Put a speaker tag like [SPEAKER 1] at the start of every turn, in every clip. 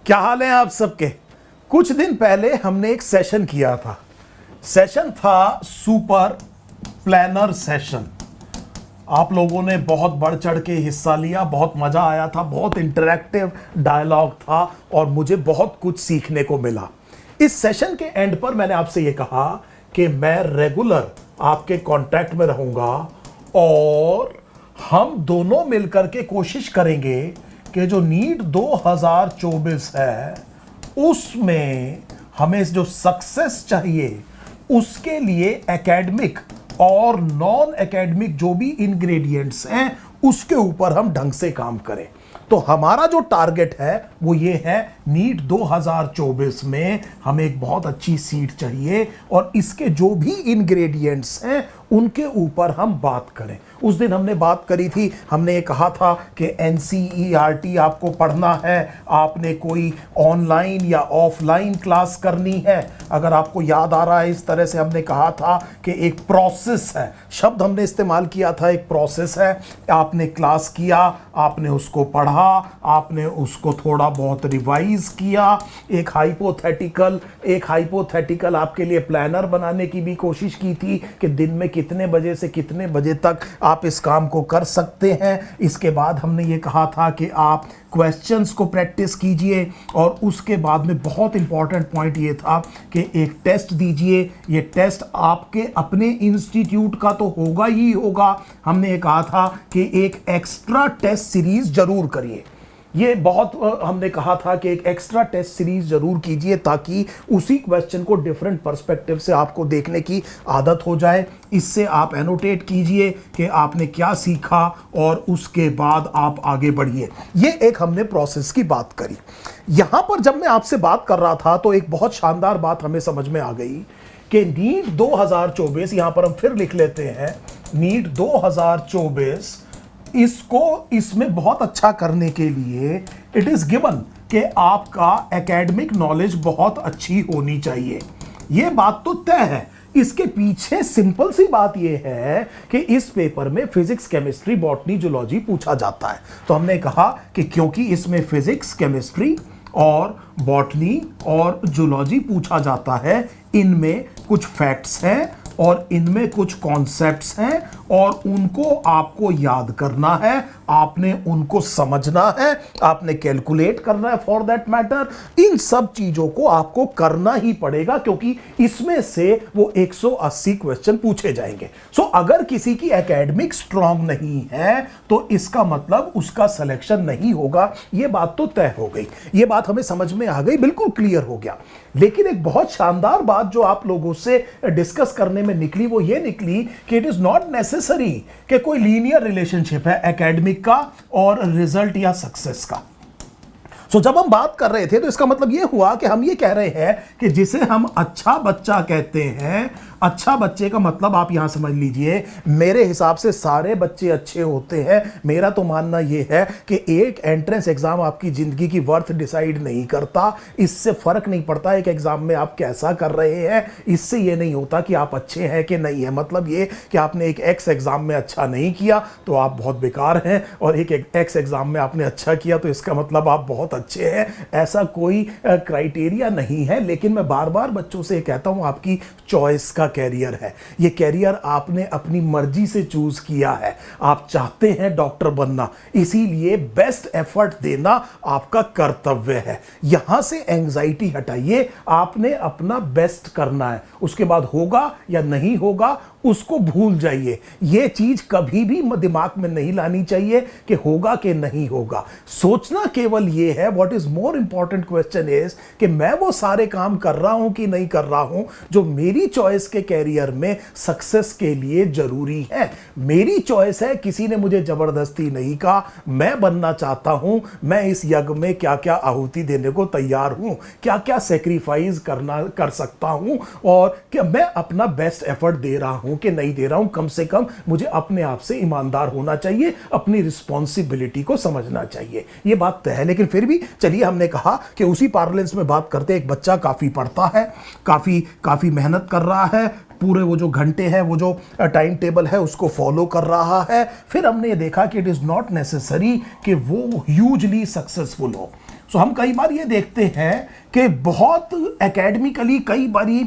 [SPEAKER 1] क्या हाल है आप सबके। कुछ दिन पहले हमने एक सेशन किया था। सेशन था सुपर प्लानर सेशन। आप लोगों ने बहुत बढ़ चढ़ के हिस्सा लिया, बहुत मजा आया था, बहुत इंटरैक्टिव डायलॉग था और मुझे बहुत कुछ सीखने को मिला। इस सेशन के एंड पर मैंने आपसे यह कहा कि मैं रेगुलर आपके कांटेक्ट में रहूंगा और हम दोनों मिलकर के कोशिश करेंगे कि जो नीट 2024 है उसमें हमें जो सक्सेस चाहिए उसके लिए एकेडमिक और नॉन एकेडमिक जो भी इंग्रेडिएंट्स हैं उसके ऊपर हम ढंग से काम करें। तो हमारा जो टारगेट है वो ये है, नीट 2024 में हमें एक बहुत अच्छी सीट चाहिए और इसके जो भी इंग्रेडिएंट्स हैं उनके ऊपर हम बात करें। उस दिन हमने बात करी थी, हमने ये कहा था कि NCERT आपको पढ़ना है, आपने कोई ऑनलाइन या ऑफलाइन क्लास करनी है। अगर आपको याद आ रहा है, इस तरह से हमने कहा था कि एक प्रोसेस है, शब्द हमने इस्तेमाल किया था, एक प्रोसेस है। आपने क्लास किया, आपने उसको पढ़ा, आपने उसको थोड़ा बहुत रिवाइज किया, एक हाइपोथेटिकल आपके लिए प्लानर बनाने की भी कोशिश की थी कि दिन में कितने बजे से कितने बजे तक आप इस काम को कर सकते हैं। इसके बाद हमने ये कहा था कि आप क्वेश्चंस को प्रैक्टिस कीजिए और उसके बाद में बहुत इंपॉर्टेंट पॉइंट ये था कि एक टेस्ट दीजिए। ये टेस्ट आपके अपने इंस्टीट्यूट का तो होगा ही होगा, हमने ये कहा था कि एक एक्स्ट्रा टेस्ट सीरीज जरूर करिए। ये बहुत हमने कहा था कि एक एक्स्ट्रा टेस्ट सीरीज जरूर कीजिए ताकि उसी क्वेश्चन को डिफरेंट पर्सपेक्टिव से आपको देखने की आदत हो जाए। इससे आप एनोटेट कीजिए कि आपने क्या सीखा और उसके बाद आप आगे बढ़िए। ये एक हमने प्रोसेस की बात करी। यहां पर जब मैं आपसे बात कर रहा था तो एक बहुत शानदार बात हमें समझ में आ गई कि नीट 2024, यहां पर हम फिर लिख लेते हैं नीट 2024, इसमें बहुत अच्छा करने के लिए इट इज गिवन कि आपका एकेडमिक नॉलेज बहुत अच्छी होनी चाहिए। यह बात तो तय है। इसके पीछे सिंपल सी बात यह है कि इस पेपर में फिजिक्स, केमिस्ट्री, बॉटनी, जूलॉजी पूछा जाता है। तो हमने कहा कि क्योंकि इसमें फिजिक्स, केमिस्ट्री और बॉटनी और जूलॉजी पूछा जाता है, इनमें कुछ फैक्ट्स हैं और इनमें कुछ कॉन्सेप्ट्स हैं और उनको आपको याद करना है, आपने उनको समझना है, आपने कैलकुलेट करना है फॉर दैट मैटर। इन सब चीजों को आपको करना ही पड़ेगा क्योंकि इसमें से वो 180 क्वेश्चन पूछे जाएंगे। सो अगर किसी की एकेडमिक स्ट्रांग नहीं है तो इसका मतलब उसका सिलेक्शन नहीं होगा। ये बात तो तय हो गई, ये बात हमें समझ में आ गई, बिल्कुल क्लियर हो गया। लेकिन एक बहुत शानदार बात जो आप लोगों से डिस्कस करने में निकली वो ये निकली कि इट इज नॉट नेसेसरी कि कोई लीनियर रिलेशनशिप है एकेडमिक का और रिजल्ट या सक्सेस का। सो जब हम बात कर रहे थे तो इसका मतलब यह हुआ कि हम ये कह रहे हैं कि जिसे हम अच्छा बच्चा कहते हैं, अच्छा बच्चे का मतलब आप यहां समझ लीजिए, मेरे हिसाब से सारे बच्चे अच्छे होते हैं। मेरा तो मानना यह है कि एक एंट्रेंस एग्जाम आपकी जिंदगी की वर्थ डिसाइड नहीं करता। इससे फर्क नहीं पड़ता एक एग्जाम में आप कैसा कर रहे हैं, इससे यह नहीं होता कि आप अच्छे हैं कि नहीं है। मतलब यह कि आपने एक एक्स एग्जाम में अच्छा नहीं किया तो आप बहुत बेकार हैं और एक एक्स एग्जाम में आपने अच्छा किया तो इसका मतलब आप बहुत अच्छे हैं। ऐसा कोई क्राइटेरिया नहीं है। लेकिन मैं बार बार बच्चों से कहता हूं, आपकी चॉइस का कैरियर है। ये कैरियर आपने अपनी मर्जी से चूज किया है। आप चाहते हैं डॉक्टर बनना, इसीलिए बेस्ट एफर्ट देना आपका कर्तव्य है। यहां से एंजाइटी हटाइए, आपने अपना बेस्ट करना है। उसके बाद होगा या नहीं होगा उसको भूल जाइए। यह चीज कभी भी दिमाग में नहीं लानी चाहिए कि होगा कि नहीं होगा। सोचना केवल यह है, what is more important question is कि मैं वो सारे काम कर रहा हूं कि नहीं कर रहा हूं जो मेरी चॉइस के कैरियर में सक्सेस के लिए जरूरी है। मेरी चॉइस है, किसी ने मुझे जबरदस्ती नहीं कहा। मैं बनना चाहता हूं, मैं इस यज्ञ में क्या क्या आहुति देने को तैयार हूं, क्या क्या सेक्रीफाइस कर सकता हूं और क्या मैं अपना बेस्ट एफर्ट दे रहा हूं कि नहीं दे रहा हूं। कम से कम मुझे अपने आप से ईमानदार होना चाहिए, अपनी रिस्पॉन्सिबिलिटी को समझना चाहिए। यह बात तय है। लेकिन फिर भी चलिए, हमने कहा कि उसी पार्लेंस में बात करते, एक बच्चा काफी पढ़ता है, काफी मेहनत कर रहा है, पूरे वो जो घंटे हैं, वो जो टाइम टेबल है उसको फॉलो कर रहा है। फिर हमने ये देखा कि इट इज नॉट नेसेसरी कि वो ह्यूजली सक्सेसफुल हो। सो हम कई बार ये देखते हैं कि बहुत एकेडमिकली कई बारी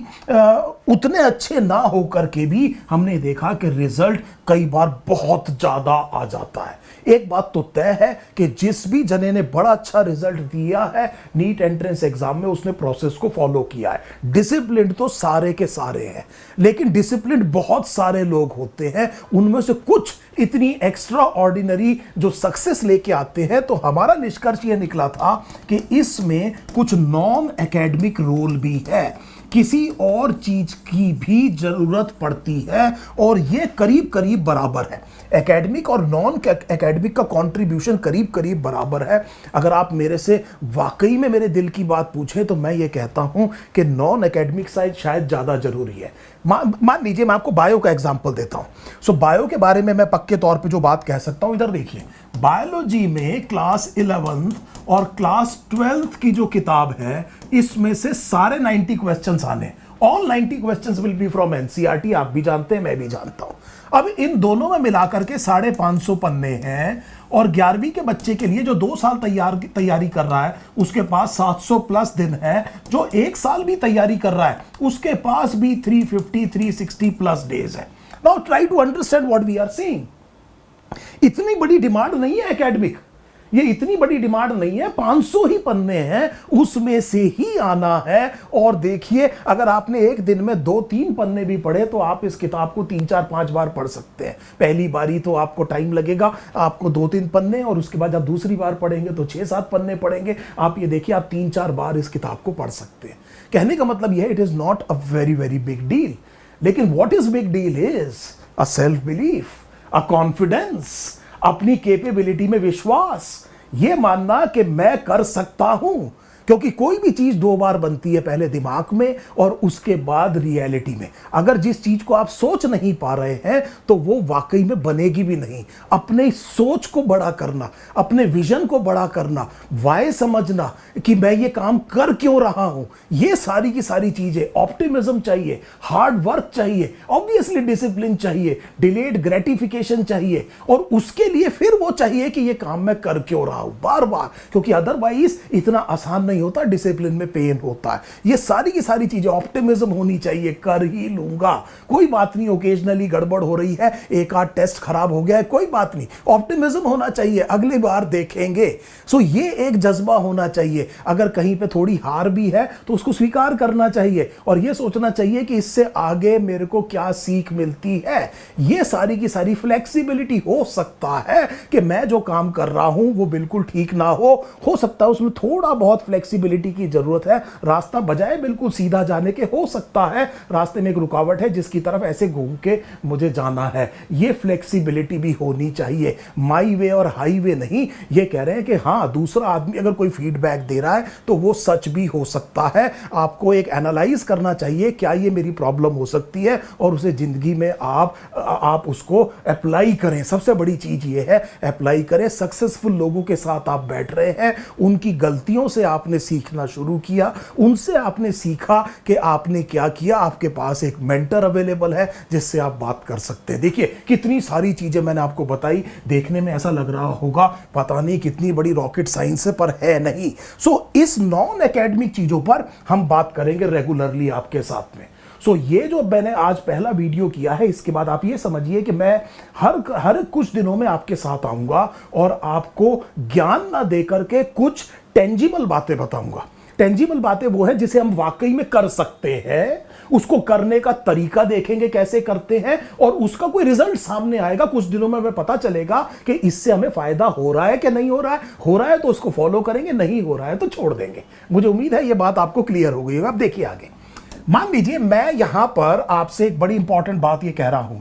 [SPEAKER 1] उतने अच्छे ना होकर के भी हमने देखा कि रिजल्ट कई बार बहुत ज़्यादा आ जाता है। एक बात तो तय है कि जिस भी जने ने बड़ा अच्छा रिजल्ट दिया है नीट एंट्रेंस एग्जाम में, उसने प्रोसेस को फॉलो किया है। डिसिप्लिन तो सारे के सारे हैं, लेकिन डिसिप्लिन बहुत सारे लोग होते हैं, उनमें से कुछ इतनी एक्स्ट्रा ऑर्डिनरी जो सक्सेस लेके आते हैं। तो हमारा निष्कर्ष यह निकला था कि इसमें कुछ नॉन एकेडमिक रोल भी है, किसी और चीज की भी जरूरत पड़ती है, और ये करीब करीब बराबर है। एकेडमिक और नॉन एकेडमिक का कंट्रीब्यूशन करीब करीब बराबर है। अगर आप मेरे से वाकई में मेरे दिल की बात पूछें तो मैं ये कहता हूं कि नॉन एकेडमिक साइड शायद ज़्यादा जरूरी है। मान लीजिए मैं आपको बायो का एग्जांपल देता हूं। सो बायो के बारे में मैं पक्के तौर पे जो बात कह सकता हूं, इधर देखिए, बायोलॉजी में क्लास 11th और क्लास 12th की जो किताब है, इसमें से सारे 90 क्वेश्चंस आने, all 90 questions will be from NCERT. आप भी जानते हैं, मैं भी जानता हूं। अब इन दोनों में मिलाकर के 550 पन्ने हैं, और 11वीं के बच्चे के लिए जो 2 साल तैयारी कर रहा है उसके पास 700 प्लस दिन है। जो 1 साल भी तैयारी कर रहा है उसके पास भी 350 360 प्लस डेज है। Now try to understand what we are seeing. इतनी बड़ी डिमांड नहीं है एकेडमिक, ये इतनी बड़ी डिमांड नहीं है, 500 ही पन्ने हैं, उसमें से ही आना है। और देखिए, अगर आपने एक दिन में 2-3 पन्ने भी पढ़े तो आप इस किताब को 3-4-5 बार पढ़ सकते हैं। पहली बारी तो आपको टाइम लगेगा, आपको 2-3 पन्ने, और उसके बाद जब दूसरी बार पढ़ेंगे तो 6-7 पन्ने पढ़ेंगे। आप ये देखिए, आप 3-4 बार इस किताब को पढ़ सकते हैं। कहने का मतलब यह है, it is not a very very big deal. लेकिन what is big deal is a self belief, a confidence, अपनी कैपेबिलिटी में विश्वास, ये मानना कि मैं कर सकता हूं। क्योंकि कोई भी चीज 2 बार बनती है, पहले दिमाग में और उसके बाद रियलिटी में। अगर जिस चीज को आप सोच नहीं पा रहे हैं तो वो वाकई में बनेगी भी नहीं। अपने सोच को बड़ा करना, अपने विजन को बड़ा करना, वाय समझना कि मैं ये काम कर क्यों रहा हूं, ये सारी की सारी चीजें, ऑप्टिमिज्म चाहिए, हार्ड वर्क चाहिए, ऑब्वियसली डिसिप्लिन चाहिए, डिलेड ग्रेटिफिकेशन चाहिए, और उसके लिए फिर वो चाहिए कि ये काम मैं कर क्यों रहा हूं बार बार, क्योंकि अदरवाइज इतना आसान नहीं होता, डिसिप्लिन में पेन होता है। ये सारी की सारी चीजें, ऑप्टिमिज्म होनी चाहिए, कर ही लूंगा, कोई बात नहीं, ओकेजनली गड़बड़ हो रही है, एक आध टेस्ट खराब हो गया है, कोई बात नहीं, ऑप्टिमिज्म होना चाहिए, अगली बार देखेंगे। सो ये एक जज्बा होना चाहिए। अगर कहीं पे थोड़ी हार भी है तो उसको स्वीकार करना चाहिए, और ये सोचना चाहिए कि इससे आगे मेरे को क्या सीख मिलती है। ये सारी की सारी फ्लेक्सिबिलिटी। हो सकता है कि मैं जो काम कर रहा हूं वो बिल्कुल ठीक ना हो सकता है उसमें थोड़ा बहुत फ्लेक्सिबिलिटी की जरूरत है। रास्ता बजाय बिल्कुल सीधा जाने के हो सकता है रास्ते में एक रुकावट है जिसकी तरफ ऐसे घूम के मुझे जाना है। ये फ्लेक्सिबिलिटी भी होनी चाहिए, माई वे और हाईवे नहीं। ये कह रहे हैं कि हाँ, दूसरा आदमी अगर कोई फीडबैक दे रहा है तो वो सच भी हो सकता है। आपको एक एनालाइज करना चाहिए, क्या ये मेरी प्रॉब्लम हो सकती है, और उसे जिंदगी में आप उसको अप्लाई करें। सबसे बड़ी चीज ये है, अप्लाई करें। सक्सेसफुल लोगों के साथ आप बैठ रहे हैं, उनकी गलतियों से आपने सीखना शुरू किया, उनसे आपने सीखा कि आपने क्या किया। आपके पास एक मेंटर अवेलेबल है जिससे आप बात कर सकते हैं। देखिए कितनी सारी चीजें मैंने आपको बताई, देखने में ऐसा लग रहा होगा पता नहीं कितनी बड़ी रॉकेट साइंस है, पर है नहीं। सो इस नॉन एकेडमिक चीजों पर हम बात करेंगे रेगुलरली आपके साथ में। सो ये जो मैंने आज पहला वीडियो किया है, इसके बाद आप ये समझिए कि मैं हर कुछ दिनों में आपके साथ आऊंगा और आपको ज्ञान ना देकर के कुछ टेंजिबल बातें बताऊंगा। टेंजिबल बातें वो है जिसे हम वाकई में कर सकते हैं, उसको करने का तरीका देखेंगे कैसे करते हैं, और उसका कोई रिजल्ट सामने आएगा। कुछ दिनों में हमें पता चलेगा कि इससे हमें फायदा हो रहा है कि नहीं हो रहा है। हो रहा है तो उसको फॉलो करेंगे, नहीं हो रहा है तो छोड़ देंगे। मुझे उम्मीद है ये बात आपको क्लियर हो गई होगी। अब देखिए आगे, मान लीजिए मैं यहां पर आपसे एक बड़ी इंपॉर्टेंट बात ये कह रहा हूं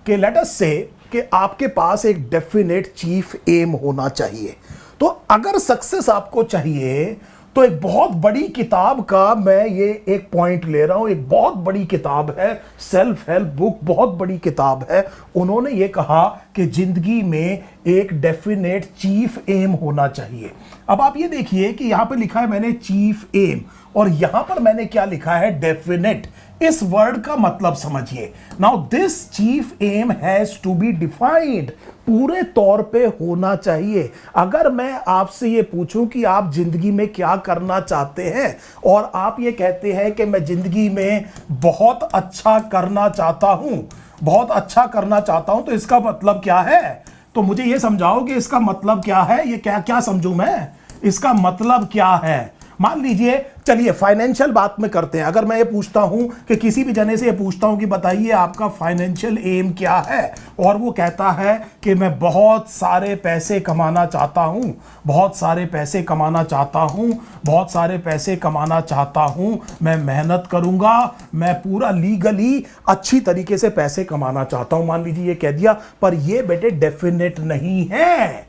[SPEAKER 1] कि लेट अस से कि आपके पास एक डेफिनेट चीफ एम होना चाहिए। तो अगर सक्सेस आपको चाहिए तो एक बहुत बड़ी किताब का मैं ये एक पॉइंट ले रहा हूं। एक बहुत बड़ी किताब है, सेल्फ हेल्प बुक, बहुत बड़ी किताब है। उन्होंने ये कहा कि जिंदगी में एक डेफिनेट चीफ एम होना चाहिए। अब आप ये देखिए कि यहां पे लिखा है मैंने चीफ एम, और यहां पर मैंने क्या लिखा है, डेफिनेट। इस वर्ड का मतलब समझिए। Now this chief aim has to be defined, पूरे तौर पे होना चाहिए। अगर मैं आपसे ये पूछूं कि आप जिंदगी में क्या करना चाहते हैं और आप ये कहते हैं कि मैं जिंदगी में बहुत अच्छा करना चाहता हूं, बहुत अच्छा करना चाहता हूं, तो इसका मतलब क्या है? तो मुझे ये समझाओ कि इसका मतलब क्या है, ये क्या क्या समझूं मैं, इसका मतलब क्या है? मान लीजिए, चलिए फाइनेंशियल बात में करते हैं। अगर मैं ये पूछता हूं कि किसी भी जने से ये पूछता हूं कि बताइए आपका फाइनेंशियल एम क्या है, और वो कहता है कि मैं बहुत सारे पैसे कमाना चाहता हूं, बहुत सारे पैसे कमाना चाहता हूं, बहुत सारे पैसे कमाना चाहता हूं, मैं मेहनत करूंगा, मैं पूरा लीगली अच्छी तरीके से पैसे कमाना चाहता हूं, मान लीजिए ये कह दिया। पर ये बेटे डेफिनेट नहीं है।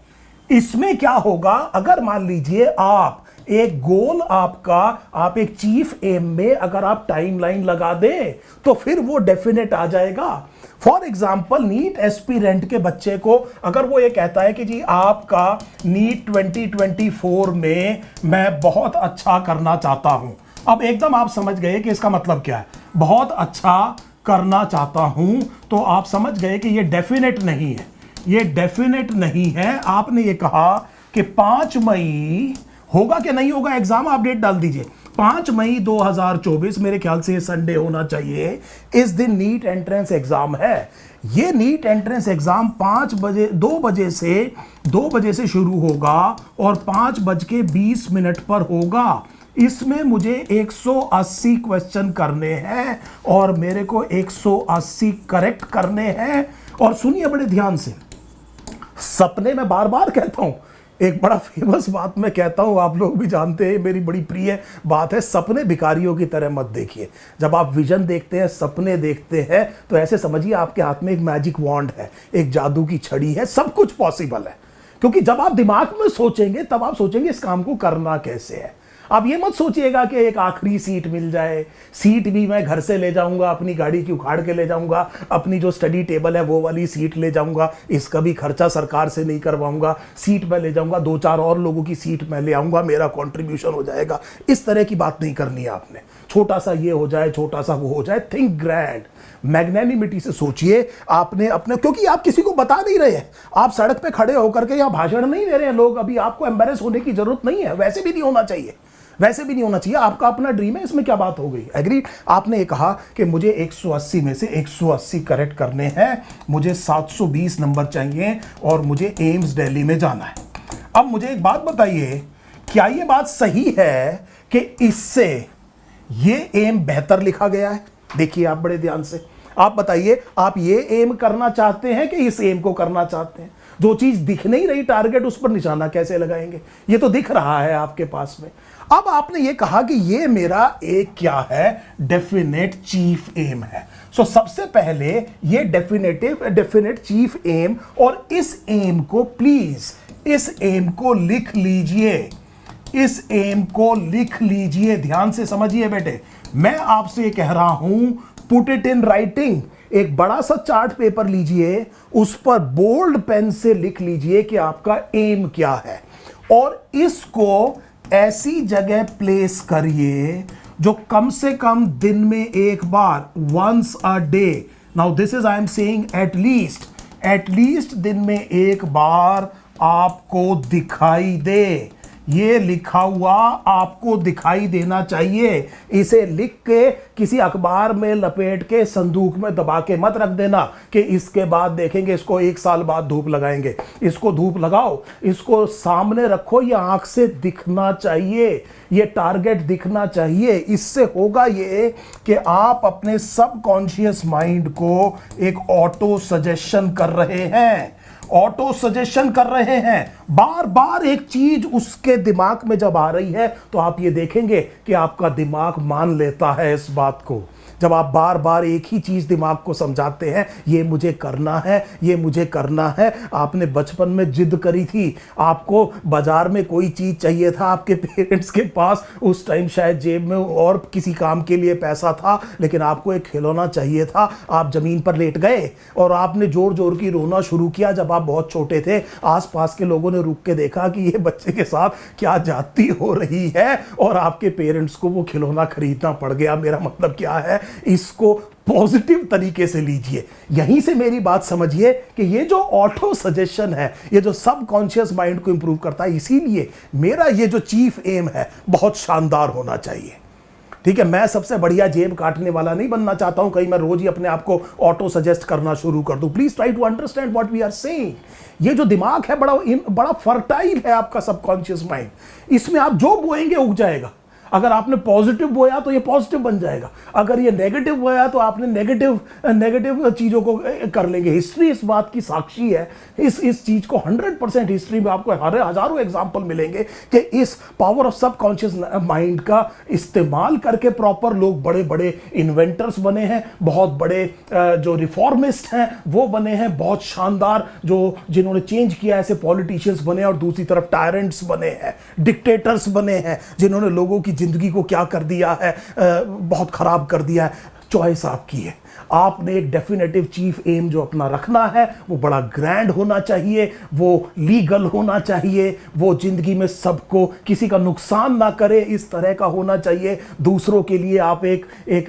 [SPEAKER 1] इसमें क्या होगा, अगर मान लीजिए आप एक गोल आपका, आप एक चीफ एम में अगर आप टाइमलाइन लगा दें तो फिर वो डेफिनेट आ जाएगा। फॉर एग्जाम्पल, नीट एस्पिरेंट के बच्चे को अगर वो ये कहता है कि जी आपका नीट 2024 में मैं बहुत अच्छा करना चाहता हूं, अब एकदम आप समझ गए कि इसका मतलब क्या है, बहुत अच्छा करना चाहता हूं, तो आप समझ गए कि ये डेफिनेट नहीं है, ये डेफिनेट नहीं है। आपने ये कहा कि 5 मई होगा कि नहीं होगा एग्जाम, आप डेट डाल दीजिए 5 मई 2024, मेरे ख्याल से संडे होना चाहिए, इस दिन नीट एंट्रेंस एग्जाम है। ये नीट एंट्रेंस एग्जाम 2 बजे से शुरू होगा और 5:20 पर होगा। इसमें मुझे 180 क्वेश्चन करने हैं और मेरे को 180 करेक्ट करने हैं। और सुनिए बड़े ध्यान से, सपने में बार बार कहता हूं, एक बड़ा फेमस बात मैं कहता हूं, आप लोग भी जानते हैं, मेरी बड़ी प्रिय बात है, सपने भिखारियों की तरह मत देखिए। जब आप विजन देखते हैं, सपने देखते हैं, तो ऐसे समझिए आपके हाथ में एक मैजिक वॉन्ड है, एक जादू की छड़ी है, सब कुछ पॉसिबल है। क्योंकि जब आप दिमाग में सोचेंगे तब आप सोचेंगे इस काम को करना कैसे है। आप ये मत सोचिएगा कि एक आखिरी सीट मिल जाए, सीट भी मैं घर से ले जाऊंगा, अपनी गाड़ी की उखाड़ के ले जाऊंगा, अपनी जो स्टडी टेबल है वो वाली सीट ले जाऊंगा, इसका भी खर्चा सरकार से नहीं करवाऊंगा, सीट मैं ले जाऊंगा, 2-4 और लोगों की सीट मैं ले आऊंगा, मेरा कंट्रीब्यूशन हो जाएगा। इस तरह की बात नहीं करनी है आपने। छोटा सा ये हो जाए, छोटा सा वो हो जाए, थिंक ग्रैंड, मैग्नेनिमिटी से सोचिए। आपने अपने, क्योंकि आप किसी को बता नहीं रहे हैं, आप सड़क पे खड़े होकर के यहाँ भाषण नहीं दे रहे हैं लोग, अभी आपको एम्बेरस होने की जरूरत नहीं है, वैसे भी नहीं होना चाहिए, वैसे भी नहीं होना चाहिए। आपका अपना ड्रीम है, इसमें क्या बात हो गई, एग्री। आपने ये कहा कि मुझे 180 में से 180 करेक्ट करने हैं, मुझे 720 नंबर चाहिए और मुझे एम्स दिल्ली में जाना है। अब मुझे एक बात बताइए, क्या ये बात सही है कि इससे ये एम बेहतर लिखा गया है? देखिए आप बड़े ध्यान से, आप बताइए, आप ये एम करना चाहते हैं कि इस एम को करना चाहते हैं? जो चीज दिख नहीं रही टारगेट, उस पर निशाना कैसे लगाएंगे? ये तो दिख रहा है आपके पास में। अब आपने ये कहा कि ये मेरा एक क्या है, डेफिनेट चीफ एम है। सो सबसे पहले ये डेफिनेट चीफ एम, और इस एम को प्लीज, इस एम को लिख लीजिए, इस एम को लिख लीजिए, ध्यान से समझिए बेटे। मैं आपसे कह रहा हूं, पुट इट इन राइटिंग। एक बड़ा सा चार्ट पेपर लीजिए, उस पर बोल्ड पेन से लिख लीजिए कि आपका एम क्या है, और इसको ऐसी जगह प्लेस करिए जो कम से कम दिन में एक बार, once a day, now this is I am saying at least दिन में एक बार आपको दिखाई दे। ये लिखा हुआ आपको दिखाई देना चाहिए। इसे लिख के किसी अखबार में लपेट के संदूक में दबा के मत रख देना कि इसके बाद देखेंगे, इसको 1 साल बाद धूप लगाएंगे। इसको धूप लगाओ, इसको सामने रखो, ये आंख से दिखना चाहिए, ये टारगेट दिखना चाहिए। इससे होगा ये कि आप अपने सबकॉन्शियस माइंड को एक ऑटो सजेशन कर रहे हैं, ऑटो सजेशन कर रहे हैं। बार बार एक चीज उसके दिमाग में जब आ रही है तो आप ये देखेंगे कि आपका दिमाग मान लेता है इस बात को। जब आप बार बार एक ही चीज दिमाग को समझाते हैं, ये मुझे करना है, ये मुझे करना है। आपने बचपन में जिद करी थी, आपको बाजार में कोई चीज चाहिए था, आपके पेरेंट्स के पास उस टाइम शायद जेब में और किसी काम के लिए पैसा था, लेकिन आपको एक खिलौना चाहिए था। आप जमीन पर लेट गए और आपने जोर जोर की रोना शुरू किया। जब आप बहुत छोटे थे, आसपास के लोगों ने रुक के देखा कि ये बच्चे के साथ क्या जाती हो रही है, और आपके पेरेंट्स को वो खिलौना खरीदना पड़ गया। मेरा मतलब क्या है, इसको पॉजिटिव तरीके से लीजिए। यहीं से मेरी बात समझिए कि ये जो ऑटो सजेशन है, ये जो सबकॉन्शियस माइंड को इंप्रूव करता है, इसीलिए मेरा ये जो चीफ एम है बहुत शानदार होना चाहिए। ठीक है, मैं सबसे बढ़िया जेब काटने वाला नहीं बनना चाहता हूं, कहीं मैं रोज ही अपने आप को ऑटो सजेस्ट करना शुरू कर दूं। Please try to understand what we are saying. ये जो दिमाग है बड़ा फर्टाइल है आपका सबकॉन्शियस माइंड, इसमें आप जो बोएंगे उग जाएगा। अगर आपने पॉजिटिव बोया तो ये पॉजिटिव बन जाएगा, अगर ये नेगेटिव बोया तो आपने नेगेटिव चीज़ों को कर लेंगे। हिस्ट्री इस बात की साक्षी है, इस चीज़ को 100% हिस्ट्री में आपको हजारों एग्जाम्पल मिलेंगे कि इस पावर ऑफ सबकॉन्शियस माइंड का इस्तेमाल करके प्रॉपर लोग बड़े बड़े इन्वेंटर्स बने हैं, बहुत बड़े जो रिफॉर्मिस्ट हैं वो बने हैं, बहुत शानदार जिन्होंने चेंज किया ऐसे पॉलिटिशियंस बने, और दूसरी तरफ टायरेंट्स बने हैं, डिक्टेटर्स बने हैं जिन्होंने लोगों की जिंदगी को क्या कर दिया है, बहुत खराब कर दिया है। चॉइस आपकी है। आपने एक डेफिनेटिव चीफ एम जो अपना रखना है वो बड़ा ग्रैंड होना चाहिए, वो लीगल होना चाहिए, वो जिंदगी में सबको किसी का नुकसान ना करे इस तरह का होना चाहिए, दूसरों के लिए आप एक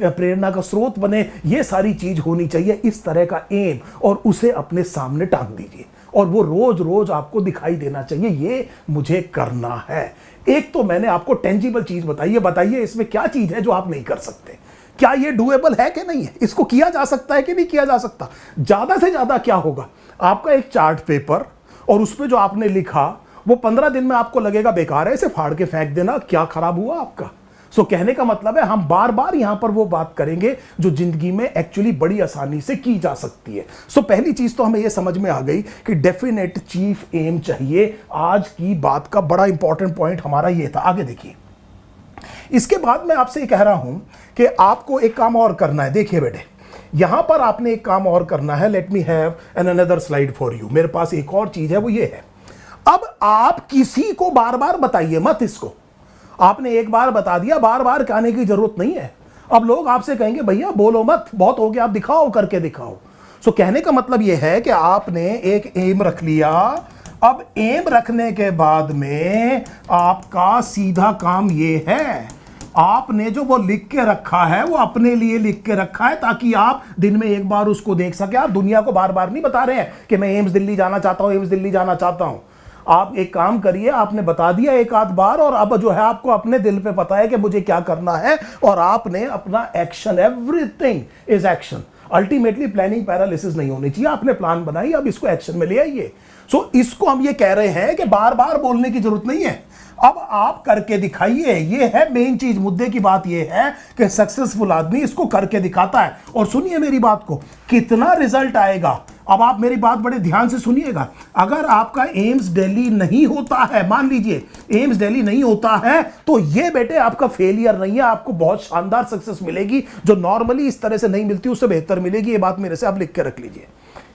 [SPEAKER 1] प्रेरणा का स्रोत बने, ये सारी चीज होनी चाहिए, इस तरह का एम, और उसे अपने सामने टांग दीजिए और वो रोज रोज आपको दिखाई देना चाहिए ये मुझे करना है। एक तो मैंने आपको टेंजिबल चीज बताइए इसमें क्या चीज है जो आप नहीं कर सकते, क्या ये डुएबल है कि नहीं है, इसको किया जा सकता है कि नहीं किया जा सकता। ज्यादा से ज्यादा क्या होगा, आपका एक चार्ट पेपर और उस पर जो आपने लिखा वो 15 दिन में आपको लगेगा बेकार है, इसे फाड़ के फेंक देना, क्या खराब हुआ आपका। सो कहने का मतलब है हम बार बार यहां पर वो बात करेंगे जो जिंदगी में एक्चुअली बड़ी आसानी से की जा सकती है। सो पहली चीज तो हमें यह समझ में आ गई कि डेफिनेट चीफ एम चाहिए। आज की बात का बड़ा इंपॉर्टेंट पॉइंट हमारा ये था। आगे देखिए, इसके बाद मैं आपसे ये कह रहा हूं कि आपको एक काम और करना है। देखिए बेटे, यहां पर आपने एक काम और करना है। Let me have an another slide for you. मेरे पास एक और चीज है, वो ये है, अब आप किसी को बार बार बताइए मत इसको। आपने एक बार बता दिया, बार बार कहने की जरूरत नहीं है। अब लोग आपसे कहेंगे भैया बोलो मत, बहुत हो गया, आप दिखाओ, करके दिखाओ। सो कहने का मतलब यह है कि आपने एक एम रख लिया। अब एम रखने के बाद में आपका सीधा काम यह है, आपने जो वो लिख के रखा है वो अपने लिए लिख के रखा है ताकि आप दिन में एक बार उसको देख सके। आप दुनिया को बार बार नहीं बता रहे हैं कि मैं एम्स दिल्ली जाना चाहता हूं, एम्स दिल्ली जाना चाहता हूं। आप एक काम करिए, आपने बता दिया एक आध बार, और अब जो है आपको अपने दिल पे पता है कि मुझे क्या करना है, और आपने अपना action, everything is action. Ultimately planning paralysis नहीं होनी चाहिए। आपने प्लान बनाई, अब इसको एक्शन में ले आइए। सो इसको हम ये कह रहे हैं कि बार बार बोलने की जरूरत नहीं है, अब आप करके दिखाइए। ये है मेन चीज। मुद्दे की बात ये है कि सक्सेसफुल आदमी इसको करके दिखाता है। और सुनिए मेरी बात को, कितना रिजल्ट आएगा, अब आप मेरी बात बड़े ध्यान से सुनिएगा। अगर आपका एम्स दिल्ली नहीं होता है, मान लीजिए एम्स दिल्ली नहीं होता है, तो ये बेटे आपका फेलियर नहीं है, आपको बहुत शानदार सक्सेस मिलेगी जो नॉर्मली इस तरह से नहीं मिलती, उससे बेहतर मिलेगी। ये बात मेरे से आप लिख के रख लीजिए।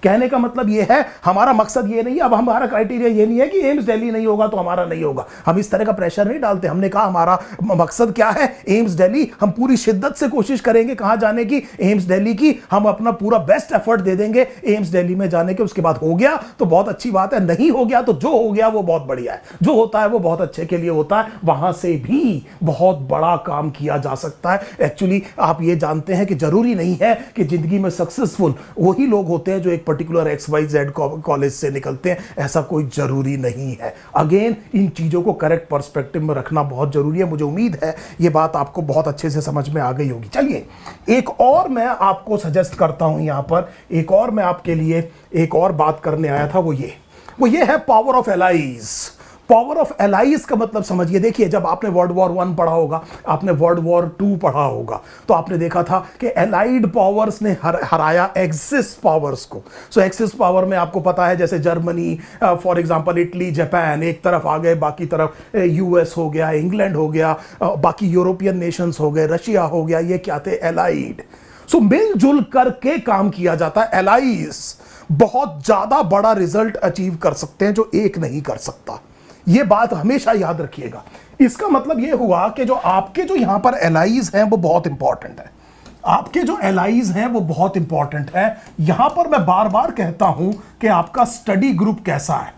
[SPEAKER 1] कहने का मतलब ये है, हमारा मकसद ये नहीं है, अब हमारा क्राइटेरिया ये नहीं है कि एम्स दिल्ली नहीं होगा तो हमारा नहीं होगा। हम इस तरह का प्रेशर नहीं डालते। हमने कहा हमारा मकसद क्या है, एम्स दिल्ली। हम पूरी शिद्दत से कोशिश करेंगे कहां जाने की, एम्स दिल्ली की। हम अपना पूरा बेस्ट एफर्ट दे देंगे एम्स दिल्ली में जाने के। उसके बाद हो गया तो बहुत अच्छी बात है, नहीं हो गया तो जो हो गया वो बहुत बढ़िया है, जो होता है वो बहुत अच्छे के लिए होता है। वहां से भी बहुत बड़ा काम किया जा सकता है। एक्चुअली आप ये जानते हैं कि जरूरी नहीं है कि जिंदगी में सक्सेसफुल वही लोग होते हैं जो एक पर्टिकुलर XYZ कॉलेज से निकलते हैं, ऐसा कोई जरूरी नहीं है। अगेन इन चीजों को करेक्ट पर्सपेक्टिव में रखना बहुत जरूरी है। मुझे उम्मीद है ये बात आपको बहुत अच्छे से समझ में आ गई होगी। चलिए एक और मैं आपको सजेस्ट करता हूं, यहां पर एक और मैं आपके लिए एक और बात करने आया था, वो ये है power of allies. Power of allies का मतलब समझिए। देखिए, जब आपने वर्ल्ड वॉर 1 पढ़ा होगा, आपने वर्ल्ड वॉर 2 पढ़ा होगा, तो आपने देखा था कि एलाइड पावर्स ने हराया एक्सिस पावर्स को। सो एक्सिस पावर में आपको पता है, जैसे Germany, for example Italy, Japan एक तरफ आ गए, बाकी तरफ US हो गया, इंग्लैंड हो गया, बाकी यूरोपियन नेशंस हो गए, रशिया हो गया, ये क्या थे, एलाइड। सो मिलजुल करके काम किया जाता है। एलाइज बहुत ज्यादा बड़ा रिजल्ट अचीव कर सकते हैं जो एक नहीं कर सकता। ये बात हमेशा याद रखिएगा। इसका मतलब ये हुआ कि जो आपके जो यहां पर एलाइज हैं वो बहुत इंपॉर्टेंट है। आपके जो एलाइज हैं वो बहुत इंपॉर्टेंट है। यहां पर मैं बार बार कहता हूं कि आपका स्टडी ग्रुप कैसा है।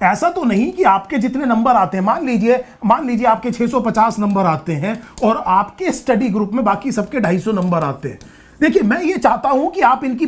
[SPEAKER 1] ऐसा तो नहीं कि आपके जितने नंबर आते हैं, मान लीजिए आपके 650 नंबर आते हैं और आपके स्टडी ग्रुप में बाकी सबके 250 नंबर आते हैं। देखिए, मैं ये चाहता हूं कि आप इनकी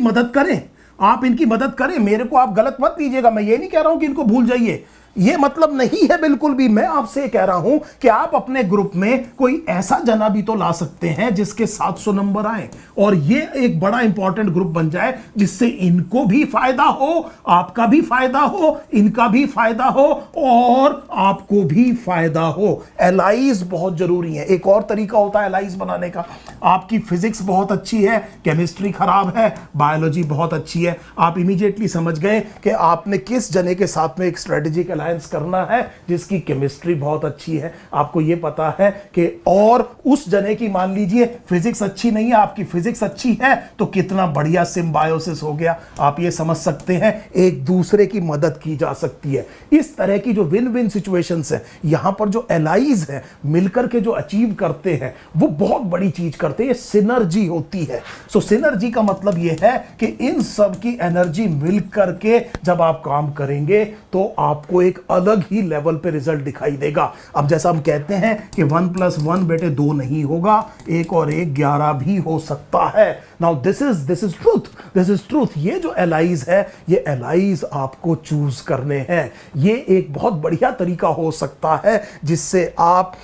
[SPEAKER 1] मदद करें, मेरे को आप गलत मत लीजिएगा। मैं ये नहीं कह रहा हूं कि इनको भूल जाइए, ये मतलब नहीं है बिल्कुल भी। मैं आपसे कह रहा हूं कि आप अपने ग्रुप में कोई ऐसा जना भी तो ला सकते हैं जिसके 700 नंबर आए और ये एक बड़ा इंपॉर्टेंट ग्रुप बन जाए, जिससे इनको भी फायदा हो, आपका भी फायदा हो, इनका भी फायदा हो और आपको भी फायदा हो। एलाइज बहुत जरूरी है। एक और तरीका होता है एलाइज बनाने का। आपकी फिजिक्स बहुत अच्छी है, केमिस्ट्री खराब है, बायोलॉजी बहुत अच्छी है, आप इमीडिएटली समझ गए कि आपने किस जने के साथ में एक स्ट्रेटेजिक करना है जिसकी केमिस्ट्री बहुत अच्छी है। आपको यह पता है कि और उस जने की मान लीजिए फिजिक्स अच्छी नहीं है, आपकी फिजिक्स अच्छी है, तो कितना बढ़िया सिम्बायोसिस हो गया। आप ये समझ सकते हैं, एक दूसरे की मदद की जा सकती है। इस तरह की जो विन विन सिचुएशंस है, यहां पर जो एलाइज है मिलकर के जो अचीव करते हैं वो बहुत बड़ी चीज करते हैं। सिनर्जी होती है। सो सिनर्जी का मतलब यह है कि इन सब की एनर्जी मिलकर के जब आप काम करेंगे तो आपको एक अलग ही लेवल पे रिजल्ट दिखाई देगा। अब जैसा हम कहते हैं कि 1 + 1 बेटे 2 नहीं होगा, 1 और 1 11 भी हो सकता है। Now this is truth. ये जो एलाइज है, ये एलाइज आपको चूज करने हैं। ये एक बहुत बढ़िया तरीका हो सकता है जिससे आप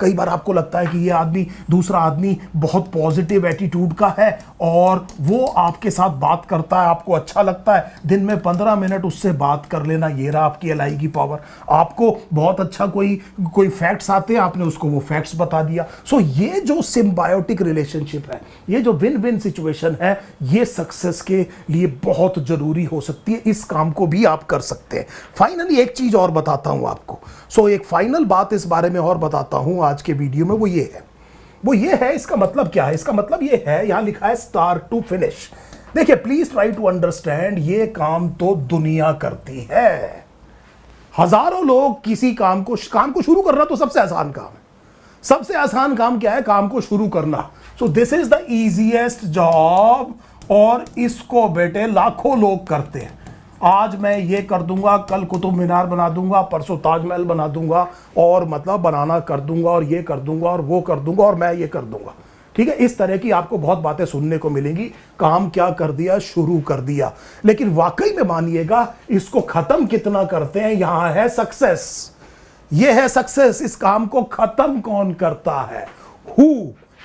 [SPEAKER 1] कई बार आपको लगता है कि ये आदमी, दूसरा आदमी बहुत पॉजिटिव एटीट्यूड का है और वो आपके साथ बात करता है, आपको अच्छा लगता है, दिन में 15 मिनट उससे बात कर लेना, ये रहा आपकी एलआई की पावर। आपको बहुत अच्छा कोई फैक्ट्स आते हैं, आपने उसको वो फैक्ट्स बता दिया। सो ये जो सिम्बायोटिक रिलेशनशिप है, ये जो विन विन सिचुएशन है, ये सक्सेस के लिए बहुत जरूरी हो सकती है। इस काम को भी आप कर सकते हैं। फाइनली एक चीज और बताता हूं आपको। एक फाइनल बात इस बारे में और बताता हूं आज के वीडियो में, वो ये है। इसका मतलब क्या है? इसका मतलब ये है, यहां लिखा है स्टार्ट टू फिनिश। देखिए, प्लीज ट्राई टू अंडरस्टैंड, ये काम तो दुनिया करती है। हजारों लोग किसी काम को शुरू करना तो सबसे आसान काम है। सबसे आसान काम क्या है? काम को शुरू करना। So this is the easiest job और इसको बेटे लाखों लोग करते हैं। आज मैं ये कर दूंगा, कल कुतुब मीनार बना दूंगा, परसों ताजमहल बना दूंगा और मतलब बनाना कर दूंगा और ये कर दूंगा और वो कर दूंगा और मैं ये कर दूंगा। ठीक है, इस तरह की आपको बहुत बातें सुनने को मिलेंगी। काम क्या कर दिया? शुरू कर दिया। लेकिन वाकई में मानिएगा, इसको खत्म कितना करते हैं, यहां है सक्सेस। ये है सक्सेस। इस काम को खत्म कौन करता है? Who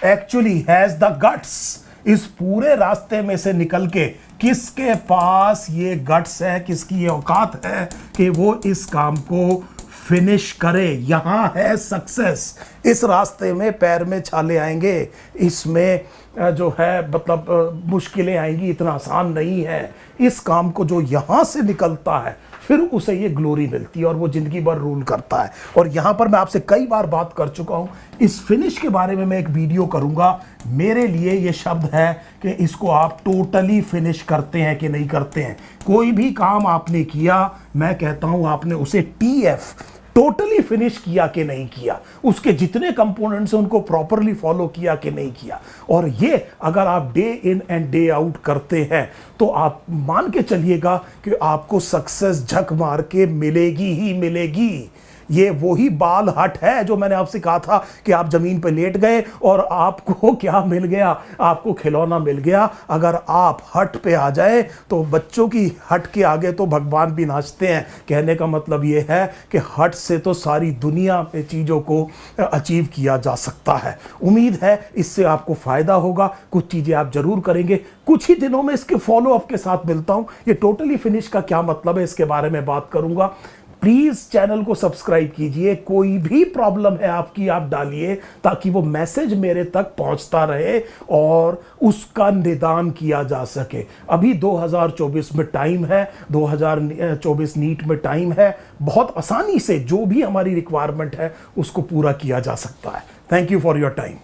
[SPEAKER 1] actually has the guts? इस पूरे रास्ते में से निकल के किसके पास ये गट्स है, किसकी ये औकात है कि वो इस काम को फिनिश करे? यहां है सक्सेस। इस रास्ते में पैर में छाले आएंगे, इसमें जो है मतलब मुश्किलें आएंगी, इतना आसान नहीं है। इस काम को जो यहां से निकलता है, फिर उसे ये ग्लोरी मिलती है और वो जिंदगी भर रूल करता है। और यहां पर मैं आपसे कई बार बात कर चुका हूं, इस फिनिश के बारे में मैं एक वीडियो करूंगा। मेरे लिए ये शब्द है कि इसको आप टोटली फिनिश करते हैं कि नहीं करते हैं। कोई भी काम आपने किया, मैं कहता हूं आपने उसे TF टोटली फिनिश किया कि नहीं किया, उसके जितने कंपोनेंट्स हैं उनको प्रॉपरली फॉलो किया कि नहीं किया। और ये अगर आप day in and day out करते हैं तो आप मान के चलिएगा कि आपको सक्सेस झक मार के मिलेगी ही मिलेगी। ये वही बाल हट है जो मैंने आपसे कहा था कि आप जमीन पर लेट गए और आपको क्या मिल गया? आपको खिलौना मिल गया। अगर आप हट पे आ जाए तो बच्चों की हट के आगे तो भगवान भी नाचते हैं। कहने का मतलब ये है कि हट से तो सारी दुनिया में चीज़ों को अचीव किया जा सकता है। उम्मीद है इससे आपको फायदा होगा। कुछ चीज़ें आप जरूर करेंगे। कुछ ही दिनों में इसके फॉलो अप के साथ मिलता हूं। ये टोटली फिनिश का क्या मतलब है, इसके बारे में बात करूंगा। प्लीज चैनल को सब्सक्राइब कीजिए। कोई भी प्रॉब्लम है आपकी, आप डालिए ताकि वो मैसेज मेरे तक पहुंचता रहे और उसका निदान किया जा सके। अभी 2024 में टाइम है, 2024 नीट में टाइम है। बहुत आसानी से जो भी हमारी रिक्वायरमेंट है उसको पूरा किया जा सकता है। Thank you for your time.